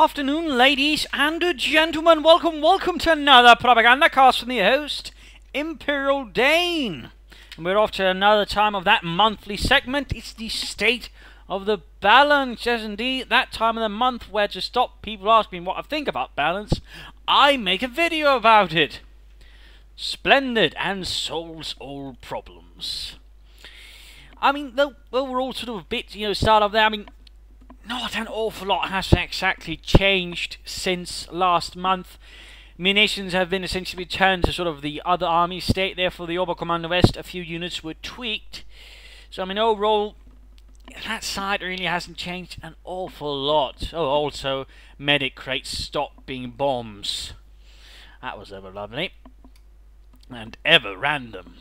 afternoon, ladies and gentlemen. Welcome to another Propagandacast from the host, Imperial Dane. And we're off to another time of that monthly segment. It's the State of the Balance. Yes, indeed, that time of the month where, to stop people asking what I think about balance, I make a video about it. Splendid, and solves all problems. I mean, though we're all sort of a bit, start off there. I mean, not an awful lot has exactly changed since last month. Munitions have been essentially returned to sort of the other army state. Therefore, the Oberkommando West, a few units were tweaked. So, I mean, overall, that side really hasn't changed an awful lot. Oh, also, medic crates stopped being bombs. That was ever lovely. And ever random.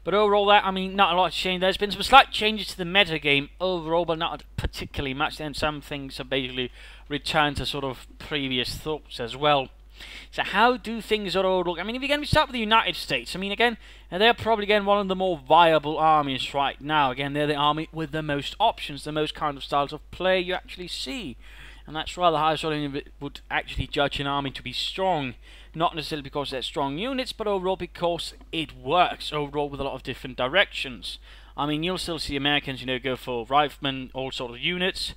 But overall, not a lot has changed. There's been some slight changes to the metagame overall, but not particularly much. Then some things have basically returned to sort of previous thoughts as well. So how do things all look? I mean, if you're going to start with the United States, I mean, again, they're probably, one of the more viable armies right now. Again, they're the army with the most options, the most kind of styles of play you actually see. And that's rather high, sort of would actually judge an army to be strong. Not necessarily because they're strong units, but overall because it works overall with a lot of different directions. I mean, you'll still see Americans, go for riflemen, all sort of units.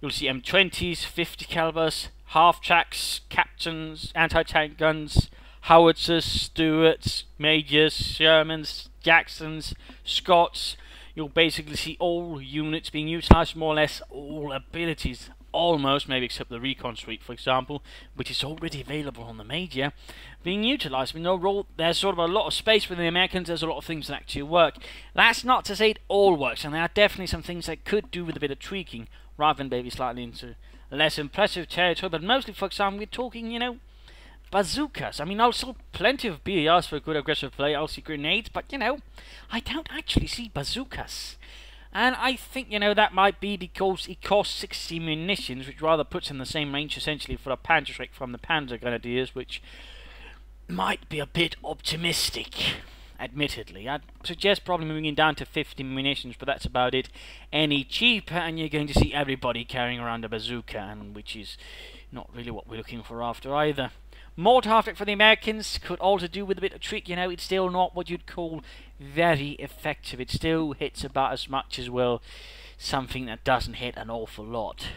You'll see M20s, 50 calibers, half-tracks, captains, anti-tank guns, howitzers, Stuarts, Majors, Shermans, Jacksons, Scots. You'll basically see all units being utilised, more or less all abilities. Almost, maybe except the recon suite, for example, which is already available on the Major, being utilised. I mean, overall, there's sort of a lot of space for the Americans. There's a lot of things that actually work. That's not to say it all works, and there are definitely some things that could do with a bit of tweaking, rather than maybe slightly into less impressive territory. But mostly, for example, we're talking, bazookas. I mean, also plenty of BARs for good aggressive play. I'll see grenades, but I don't actually see bazookas. And I think, that might be because it costs 60 munitions, which rather puts in the same range, essentially, for a Panzerschreck from the Panzer Grenadiers, which might be a bit optimistic, admittedly. I'd suggest probably moving it down to 50 munitions, but that's about it. Any cheaper, and you're going to see everybody carrying around a bazooka, and which is not really what we're looking for after either. Mortar half-track for the Americans could also do with a bit of trick. It's still not what you'd call very effective. It still hits about as much as, well, something that doesn't hit an awful lot.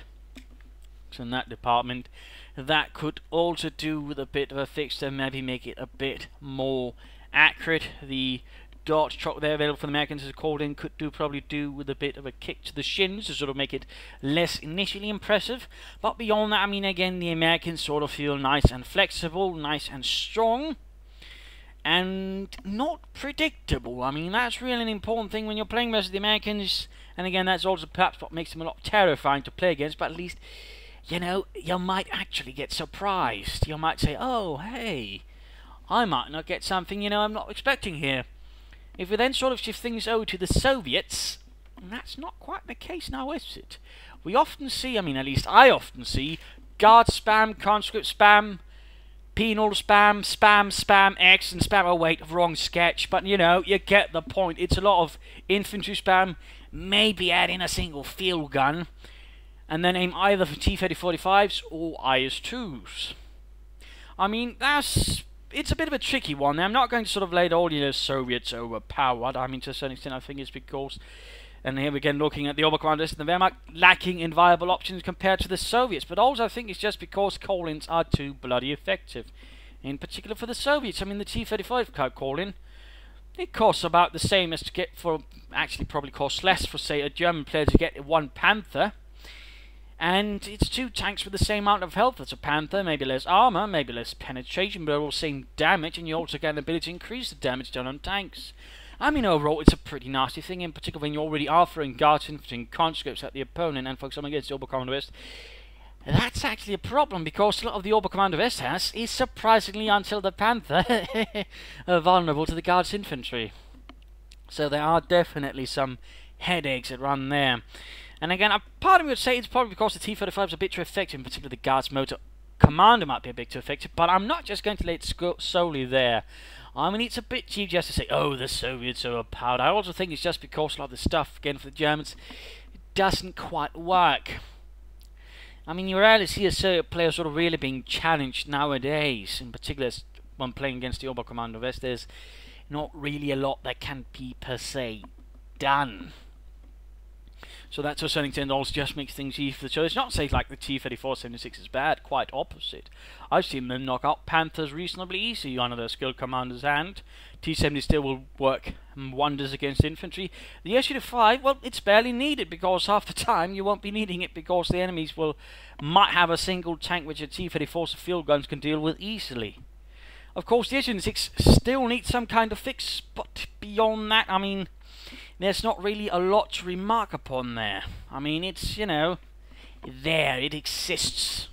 So in that department, that could also do with a bit of a fix to maybe make it a bit more accurate. The Dodge truck there available for the Americans, as called in, could probably do with a bit of a kick to the shins to sort of make it less initially impressive. But beyond that, again, the Americans sort of feel nice and flexible, nice and strong, and not predictable. That's really an important thing when you're playing versus the Americans. And again, that's also perhaps what makes them a lot terrifying to play against. But at least, you might actually get surprised. You might say, oh, hey, I might not get something, I'm not expecting here. If we then sort of shift things over to the Soviets, that's not quite the case now, is it? We often see, at least I often see, guard spam, conscript spam, penal spam, spam, X, and spam. Oh wait, wrong sketch, but you get the point. It's a lot of infantry spam, maybe add in a single field gun, and then aim either for T-30-45s or IS-2s. It's a bit of a tricky one. I'm not going to sort of lay it all, Soviets overpowered. To a certain extent, I think it's because, and here again, looking at the Oberkommando West and the Wehrmacht, lacking in viable options compared to the Soviets. But also, I think it's just because call-ins are too bloody effective. In particular for the Soviets. The T-35 call-in, it costs about the same as to get for, actually probably costs less for, say, a German player to get one Panther. And it's two tanks with the same amount of health as a Panther, maybe less armor, maybe less penetration, but all same damage, and you also get an ability to increase the damage done on tanks. Overall, it's a pretty nasty thing, in particular when you already are throwing guards, infantry, and conscripts at the opponent, and for example against the Oberkommando West. That's actually a problem, because a lot of the Oberkommando West has is surprisingly, until the Panther, vulnerable to the guards infantry. So there are definitely some headaches that run there. And again, a part of me would say it's probably because the T-35 is a bit too effective, in particular the Guards Motor Commander might be a bit too effective, but I'm not just going to lay it solely there. It's a bit cheap just to say, oh, the Soviets are overpowered. I also think it's just because a lot of the stuff, again, for the Germans, doesn't quite work. I mean, you rarely see a Soviet player sort of really being challenged nowadays, in particular when playing against the Oberkommando West. There's not really a lot that can be per se done. So that to a certain extent also just makes things easier for the Soviets. Not to say like the T-34-76 is bad, quite opposite. I've seen them knock out Panthers reasonably easy under their skilled commanders, and T-70 still will work wonders against infantry. The Su-5, well, it's barely needed, because half the time you won't be needing it, because the enemies might have a single tank which a T-34's field guns can deal with easily. Of course, the Su-6 still needs some kind of fix, but beyond that, I mean, there's not really a lot to remark upon there. I mean, it's, you know, there, it exists.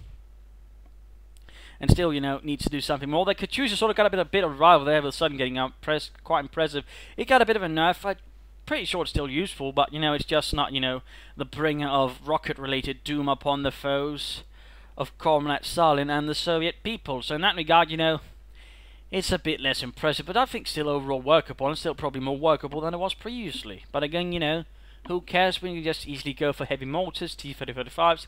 And still, you know, needs to do something more. The Katyusha sort of got a bit of rival there, with sudden getting out, quite impressive. It got a bit of a nerf. I'm pretty sure it's still useful, but, you know, it's just not, you know, the bringer of rocket-related doom upon the foes of Comrade Stalin and the Soviet people. So in that regard, you know, it's a bit less impressive, but I think still overall workable, and still probably more workable than it was previously. But again, you know, who cares when you just easily go for heavy mortars, T-35s,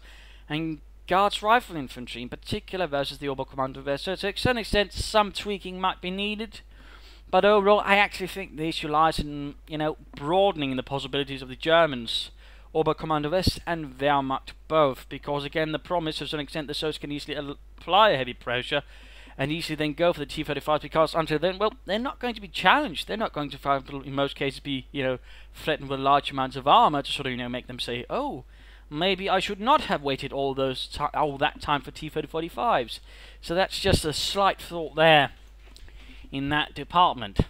and Guards Rifle Infantry in particular versus the Oberkommando West. So to a certain extent, some tweaking might be needed, but overall, I actually think the issue lies in, you know, broadening the possibilities of the Germans, Oberkommando West and Wehrmacht both, because again, the problem is to a certain extent the Soviets can easily apply a heavy pressure and easily then go for the T-35s, because until then, well, they're not going to be challenged. They're not going to, in most cases, be, you know, threatened with large amounts of armor to sort of, you know, make them say, oh, maybe I should not have waited all that time for T-35s. So that's just a slight thought there in that department.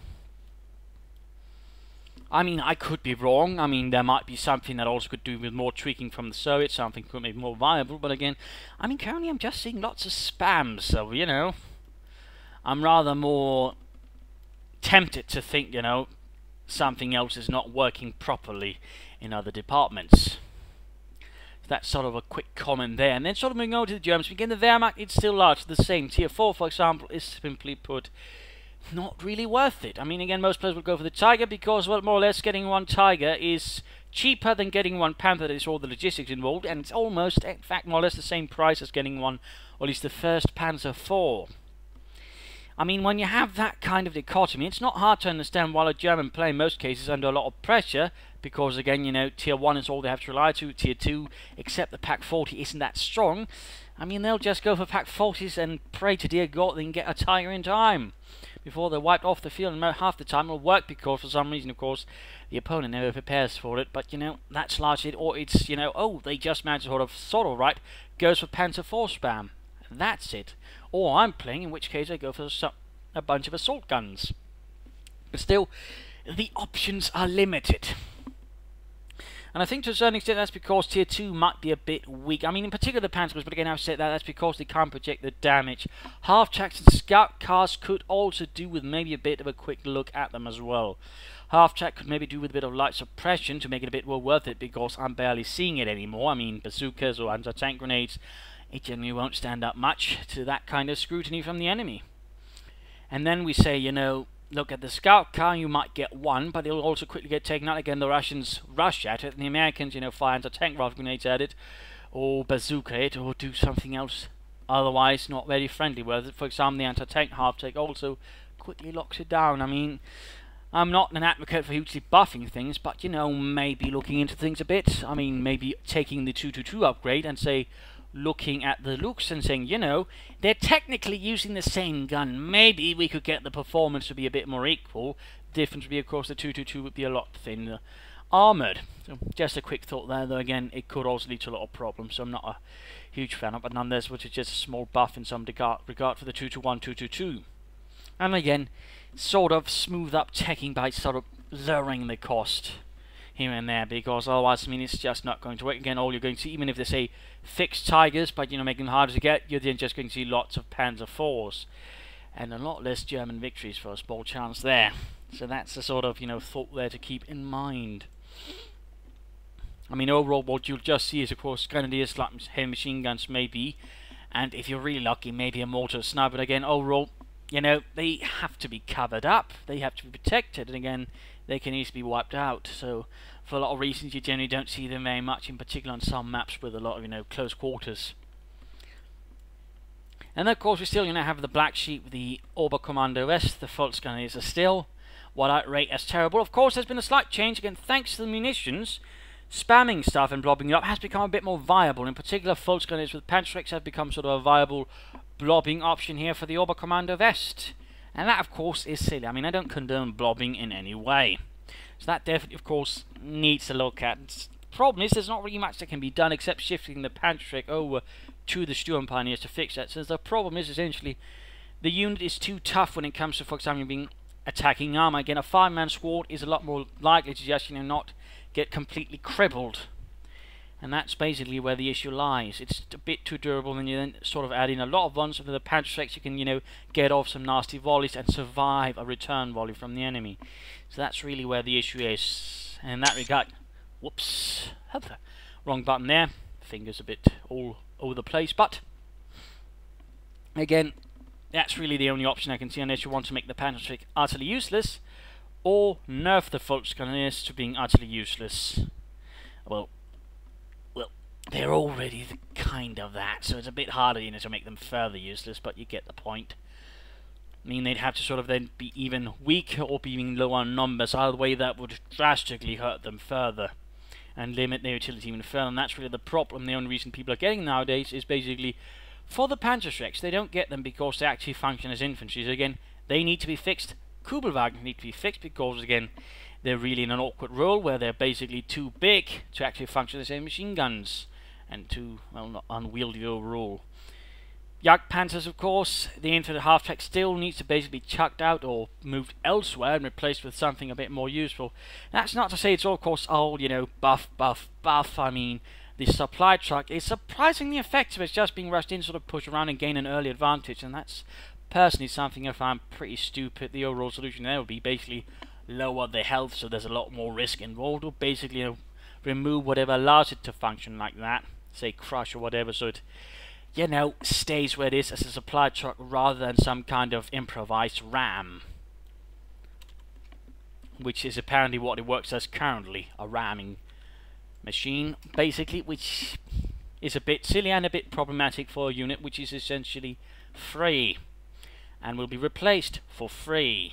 I mean, I could be wrong. I mean, there might be something that also could do with more tweaking from the Soviets, something could make more viable, but again, I mean, currently I'm just seeing lots of spam, so, you know, I'm rather more tempted to think, you know, something else is not working properly in other departments. That's sort of a quick comment there. And then sort of moving over to the Germans. Again, the Wehrmacht, it's still largely the same. Tier 4, for example, is simply put not really worth it. I mean, again, most players will go for the Tiger because, well, more or less, getting one Tiger is cheaper than getting one Panther. There's all the logistics involved, and it's almost, in fact, more or less the same price as getting one, or at least the first Panzer IV. I mean, when you have that kind of dichotomy, it's not hard to understand why a German player in most cases is under a lot of pressure, because again, you know, Tier 1 is all they have to rely to, Tier 2, except the Pack 40 isn't that strong. I mean, they'll just go for Pack 40s and pray to dear God they can get a Tiger in time before they're wiped off the field, and half the time it'll work because for some reason, of course, the opponent never prepares for it. But, you know, that's largely it, or it's, you know, oh, they just managed to sort of right, goes for Panzer IV spam. That's it. Or I'm playing, in which case I go for a bunch of assault guns. But still, the options are limited. And I think to a certain extent that's because Tier 2 might be a bit weak. I mean, in particular the Panzers, but again I've said that's because they can't project the damage. Half-tracks and scout cars could also do with maybe a bit of a quick look at them as well. Half-track could maybe do with a bit of light suppression to make it a bit more worth it, because I'm barely seeing it anymore. I mean, bazookas or anti-tank grenades, it generally won't stand up much to that kind of scrutiny from the enemy. And then we say, you know, look at the scout car, you might get one, but it'll also quickly get taken out. Again, the Russians rush at it, and the Americans, you know, fire anti-tank rifle grenades at it, or bazooka it, or do something else otherwise not very friendly with it. For example, the anti-tank half-take also quickly locks it down. I mean, I'm not an advocate for hugely buffing things, but, you know, maybe looking into things a bit. I mean, maybe taking the 222 upgrade and say, looking at the looks and saying, you know, they're technically using the same gun. Maybe we could get the performance to be a bit more equal. Difference would be, of course, the 222 would be a lot thinner armoured. So just a quick thought there, though again, it could also lead to a lot of problems, so I'm not a huge fan of it, but nonetheless, which is just a small buff in some regard for the 221, 222. And again, sort of smooth up teching by sort of lowering the cost here and there, because otherwise, I mean, it's just not going to work. Again, all you're going to see, even if they say fixed Tigers, but, you know, making them harder to get, you're then just going to see lots of Panzer IVs and a lot less German victories for a small chance there. So that's the sort of, you know, thought there to keep in mind. I mean, overall, what you'll just see is, of course, grenadiers, like heavy machine guns, maybe, and if you're really lucky, maybe a mortar sniper. But again, overall, you know, they have to be covered up, they have to be protected, and again, they can easily be wiped out. So for a lot of reasons, you generally don't see them very much, in particular on some maps with a lot of, you know, close quarters And of course, we're still going to have the black sheep, the Oberkommando West. The Volksgunners are still what I rate as terrible. Of course, there's been a slight change again thanks to the munitions. Spamming stuff and blobbing it up has become a bit more viable. In particular, Volksgunners with Panzerix have become sort of a viable blobbing option here for the Oberkommando West. And that, of course, is silly. I mean, I don't condone blobbing in any way. So that definitely, of course, needs to look at. The problem is there's not really much that can be done except shifting the Panzerix over to the Sturm Pioneers to fix that. So the problem is essentially the unit is too tough when it comes to, for example, being attacking armor. Again, a 5-man squad is a lot more likely to just, not get completely crippled. And that's basically where the issue lies. It's a bit too durable, and you then sort of add in a lot of ones for the Panzerix. You can, get off some nasty volleys and survive a return volley from the enemy. So that's really where the issue is. And in that regard, whoops, wrong button there. Fingers a bit all over the place, but again, that's really the only option I can see unless you want to make the Panzerix utterly useless or nerf the Volksgunners to being utterly useless. Well, they're already kind of that, so it's a bit harder, to make them further useless, but you get the point. I mean, they'd have to sort of then be even weaker or be even lower on numbers. Either way, that would drastically hurt them further and limit their utility even further, and that's really the problem. The only reason people are getting nowadays is basically for the Panzerschrecks. They don't get them because they actually function as infantry. So again, they need to be fixed. Kubelwagen need to be fixed because, again, they're really in an awkward role where they're basically too big to actually function as machine guns and too, well, not unwieldy overall. Jagdpanzers, of course, the infantry half-track still needs to basically be chucked out or moved elsewhere and replaced with something a bit more useful. That's not to say it's all, of course, all, buff. I mean, the supply truck is surprisingly effective. It's just being rushed in, sort of push around and gain an early advantage, and that's personally something I find pretty stupid. The overall solution there would be basically lower the health so there's a lot more risk involved, or basically remove whatever allows it to function like that, say crush or whatever, so it stays where it is as a supply truck rather than some kind of improvised ram, which is apparently what it works as currently, a ramming machine, basically, which is a bit silly and a bit problematic for a unit which is essentially free and will be replaced for free.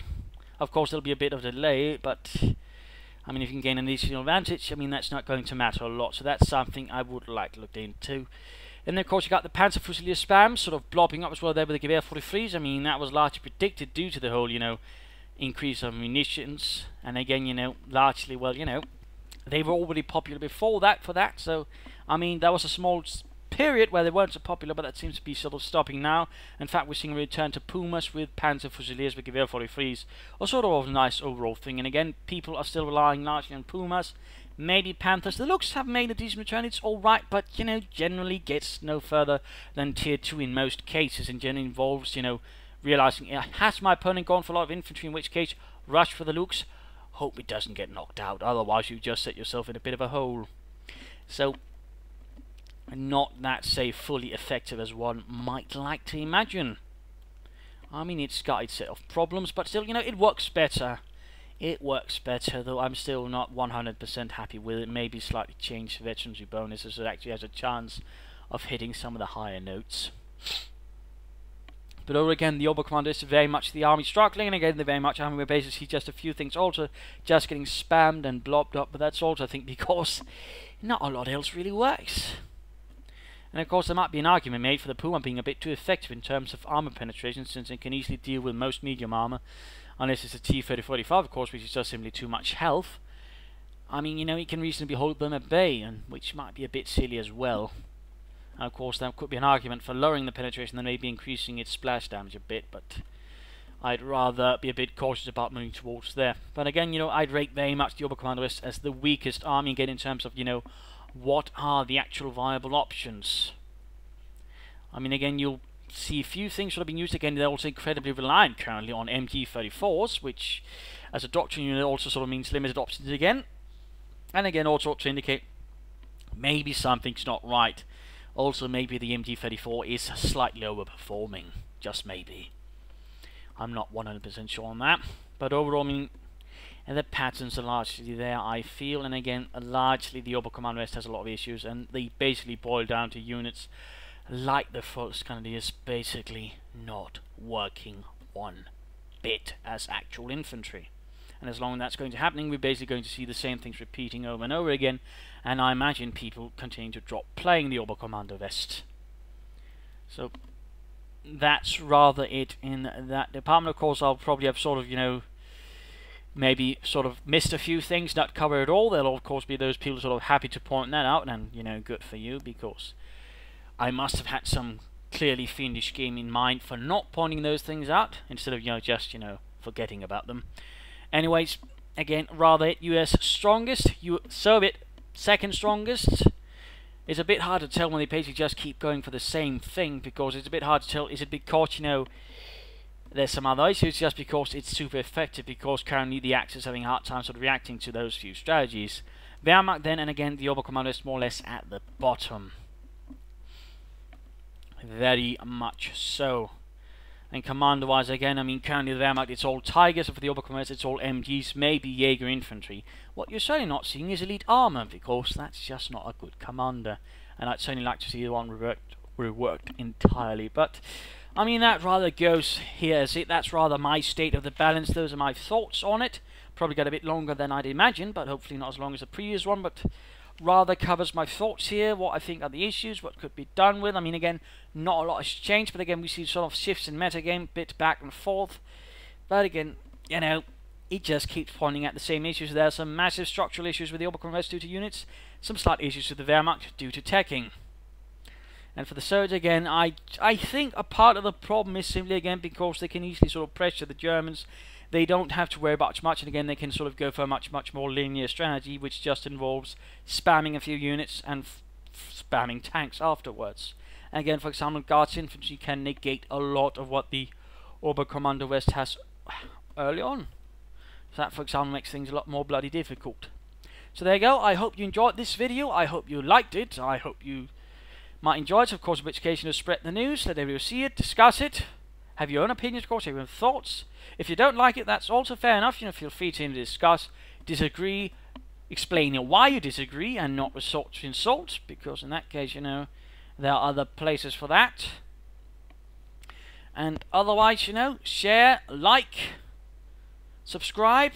Of course, there'll be a bit of delay, but I mean, if you can gain an additional advantage, I mean, that's not going to matter a lot, so that's something I would like to look into. And then, of course, you got the Panzer Fusilier spam sort of blobbing up as well there with the Gewehr 43s. I mean, that was largely predicted due to the whole, increase of munitions. And again, largely, well, they were already popular before that for that. So, I mean, that was a small period where they weren't so popular, but that seems to be sort of stopping now. In fact, we're seeing a return to Pumas with Panzer Fusiliers with Gewehr 43s. A sort of a nice overall thing. And again, people are still relying largely on Pumas. Maybe Panthers. The looks have made a decent return. It's alright, but, generally gets no further than tier 2 in most cases, and generally involves, realizing, has my opponent gone for a lot of infantry, in which case, rush for the looks, hope it doesn't get knocked out, otherwise you just set yourself in a bit of a hole. So, not that, say, fully effective as one might like to imagine. I mean, it's got its set of problems, but still, it works better. It works better, though I'm still not 100% happy with it. Maybe slightly changed veterancy bonuses, so it actually has a chance of hitting some of the higher notes. But over again, the Oberkommando is very much the army struggling, and again, they're very much army. We basically see just a few things also just getting spammed and blobbed up, but that's also, I think, because not a lot else really works. And of course, there might be an argument made for the Puma being a bit too effective in terms of armor penetration, since it can easily deal with most medium armor. Unless it's a T-3045, of course, which is just simply too much health. I mean, it can reasonably hold them at bay, and which might be a bit silly as well. And of course, there could be an argument for lowering the penetration than maybe increasing its splash damage a bit, but I'd rather be a bit cautious about moving towards there. But again, I'd rate very much the Oberkommando West as the weakest army, again, in terms of, what are the actual viable options. I mean, again, you'll see a few things that have been used. Again, they're also incredibly reliant currently on MG34s, which as a doctrine unit also sort of means limited options again. And again, also to indicate maybe something's not right. Also, maybe the MG34 is slightly overperforming. Just maybe. I'm not 100% sure on that. But overall, I mean, and the patterns are largely there, I feel. And again, largely the Oberkommando West has a lot of issues, and they basically boil down to units like the Volkskanadier is basically not working one bit as actual infantry. And as long as that's going to happen, we're basically going to see the same things repeating over and over again, and I imagine people continue to drop playing the Oberkommando West. So that's rather it in that department. Of course, I'll probably have sort of, you know, maybe sort of missed a few things, not covered it all. There'll of course be those people sort of happy to point that out, and you know, good for you, because I must have had some clearly fiendish game in mind for not pointing those things out, instead of, you know, just, you know, forgetting about them. Anyways, again, rather US strongest, Soviet second strongest. It's a bit hard to tell when they basically just keep going for the same thing, because it's a bit hard to tell, is it because, you know, there's some other issues, just because it's super effective, because currently the Axis is having a hard time sort of reacting to those few strategies. Wehrmacht then, and again, the Oberkommando is more or less at the bottom. Very much so. And commander-wise, again, I mean, currently the Wehrmacht, it's all Tigers, and for the Oberkommando, it's all MGs, maybe Jaeger infantry. What you're certainly not seeing is elite armor, because that's just not a good commander. And I'd certainly like to see the one reworked entirely. But, I mean, that rather goes here as it. That's rather my state of the balance. Those are my thoughts on it. Probably got a bit longer than I'd imagined, but hopefully not as long as the previous one. But rather covers my thoughts here, what I think are the issues, what could be done with. I mean, again, not a lot has changed, but again, we see sort of shifts in metagame, bit back and forth. But again, you know, it just keeps pointing at the same issues. There are some massive structural issues with the Oberkommando West due to units, some slight issues with the Wehrmacht due to teching. And for the Soviets, again, I think a part of the problem is simply, again, because they can easily sort of pressure the Germans. They don't have to worry about much, and again, they can sort of go for a much more linear strategy, which just involves spamming a few units and spamming tanks afterwards. And again, for example, Guards infantry can negate a lot of what the Oberkommando West has early on. So that, for example, makes things a lot more bloody difficult. So there you go. I hope you enjoyed this video. I hope you liked it. I hope you might enjoy it. Of course, in which case, you know, spread the news, let everyone see it, discuss it. Have your own opinions, of course, have your own thoughts. If you don't like it, that's also fair enough. You know, feel free to discuss, disagree, explain why you disagree, and not resort to insult, because in that case, you know, there are other places for that. And otherwise, you know, share, like, subscribe,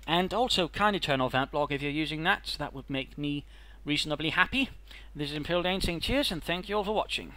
and also kindly turn off Adblock if you're using that. That would make me reasonably happy. This is Imperial Dane saying cheers, and thank you all for watching.